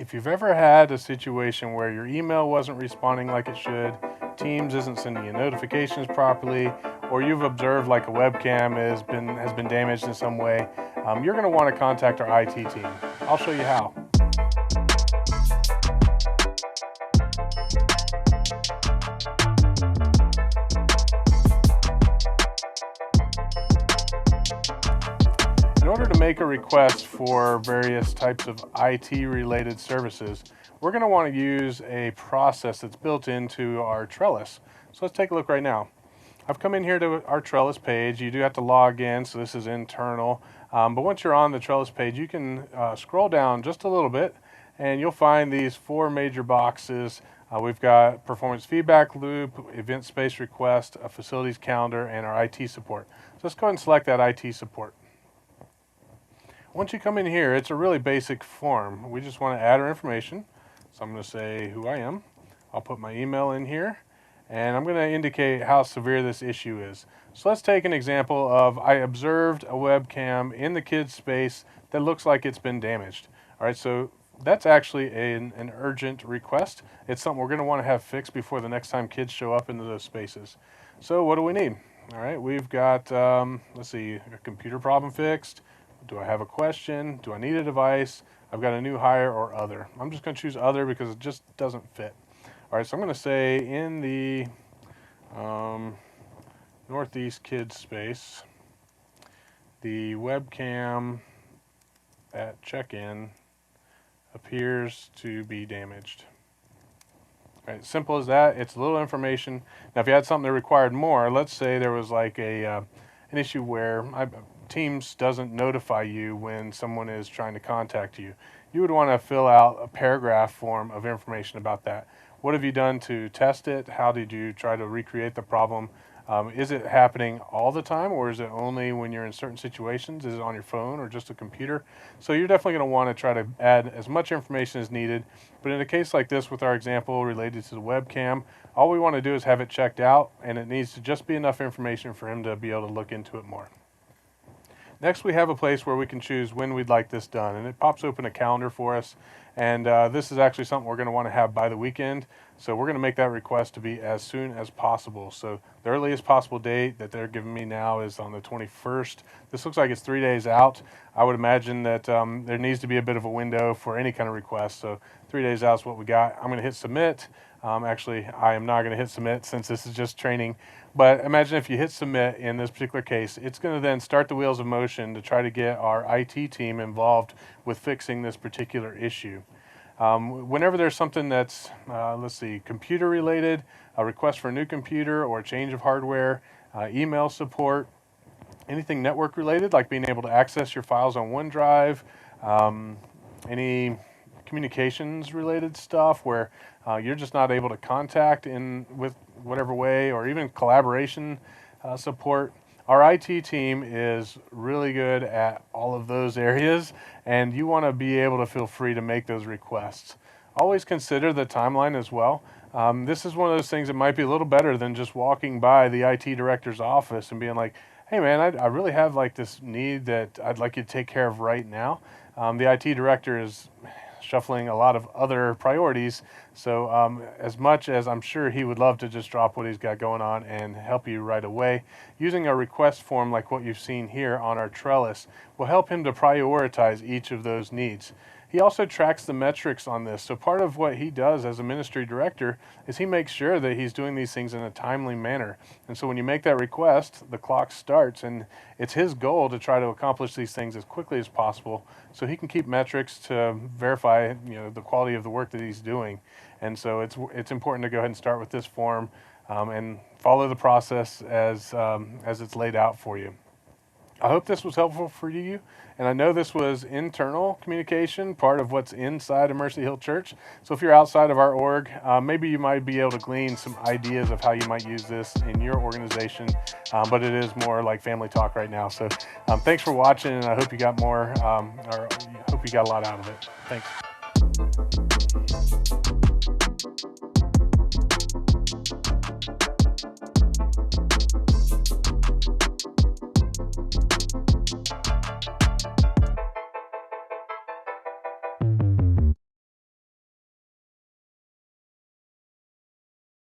If you've ever had a situation where your email wasn't responding like it should, Teams isn't sending you notifications properly, or you've observed like a webcam has been damaged in some way, you're going to want to contact our IT team. I'll show you how. In order to make a request for various types of IT related services, we're going to want to use a process that's built into our Trellis. So let's take a look right now. I've come in here to our Trellis page. You do have to log in, so this is internal. But once you're on the Trellis page, you can scroll down just a little bit and you'll find these four major boxes. We've got performance feedback loop, event space request, a facilities calendar, and our IT support. So let's go ahead and select that IT support. Once you come in here, it's a really basic form. We just want to add our information. So I'm going to say who I am. I'll put my email in here, and I'm going to indicate how severe this issue is. So let's take an example of I observed a webcam in the kids' space that looks like it's been damaged. All right, so that's actually an urgent request. It's something we're going to want to have fixed before the next time kids show up into those spaces. So what do we need? All right, we've got, let's see, a computer problem fixed. Do I have a question? Do I need a device? I've got a new hire or other. I'm just going to choose other because it just doesn't fit. All right, so I'm going to say in the Northeast Kids space, the webcam at check-in appears to be damaged. All right, simple as that. It's a little information. Now, if you had something that required more, let's say there was like an issue where Teams doesn't notify you when someone is trying to contact you. You would want to fill out a paragraph form of information about that. What have you done to test it? How did you try to recreate the problem? Is it happening all the time, or is it only when you're in certain situations? Is it on your phone or just a computer? So you're definitely going to want to try to add as much information as needed. But in a case like this with our example related to the webcam, all we want to do is have it checked out, and it needs to just be enough information for him to be able to look into it more. Next, we have a place where we can choose when we'd like this done, and it pops open a calendar for us. And this is actually something we're going to want to have by the weekend. So we're going to make that request to be as soon as possible. So the earliest possible date that they're giving me now is on the 21st. This looks like it's 3 days out. I would imagine that there needs to be a bit of a window for any kind of request. So 3 days out is what we got. I'm going to hit submit. Actually, I am not going to hit submit since this is just training. But imagine if you hit submit in this particular case, it's going to then start the wheels of motion to try to get our IT team involved with fixing this particular issue. Whenever there's something that's, let's see, computer related, a request for a new computer or a change of hardware, email support, anything network related, like being able to access your files on OneDrive, any communications related stuff where you're just not able to contact in with whatever way, or even collaboration support. Our IT team is really good at all of those areas, and you want to be able to feel free to make those requests. Always consider the timeline as well. This is one of those things that might be a little better than just walking by the IT director's office and being like, hey man, I really have like this need that I'd like you to take care of right now. The IT director is shuffling a lot of other priorities. So as much as I'm sure he would love to just drop what he's got going on and help you right away, using a request form like what you've seen here on our Trellis will help him to prioritize each of those needs. He also tracks the metrics on this. So part of what he does as a ministry director is he makes sure that he's doing these things in a timely manner. And so when you make that request, the clock starts, and it's his goal to try to accomplish these things as quickly as possible so he can keep metrics to verify, the quality of the work that he's doing. And so it's important to go ahead and start with this form and follow the process as it's laid out for you. I hope this was helpful for you, and I know this was internal communication, part of what's inside of Mercy Hill Church. So if you're outside of our org, maybe you might be able to glean some ideas of how you might use this in your organization, but it is more like family talk right now. So thanks for watching, and I hope you got more, or I hope you got a lot out of it. Thanks.